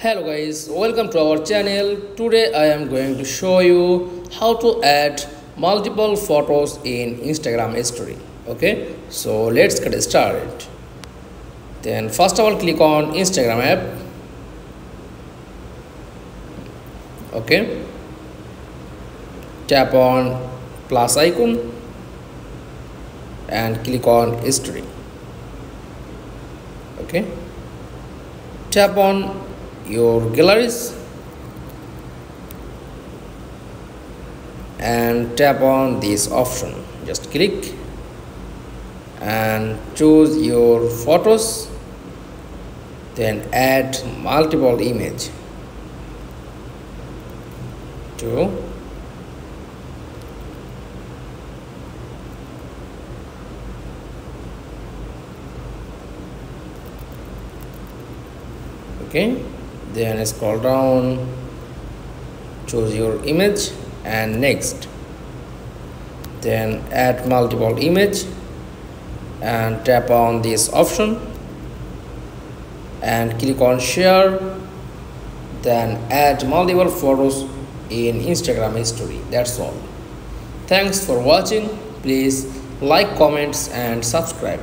Hello guys, welcome to our channel. Today I am going to show you how to add multiple photos in Instagram story. Okay, so let's get started. Then first of all click on Instagram app. Okay, tap on plus icon and click on history. Okay, tap on your galleries and tap on this option. Just click and choose your photos, then add multiple image to okay, then scroll down, choose your image and next, then add multiple image and tap on this option and click on share, then add multiple photos in Instagram story. That's all. Thanks for watching. Please like, comments and subscribe.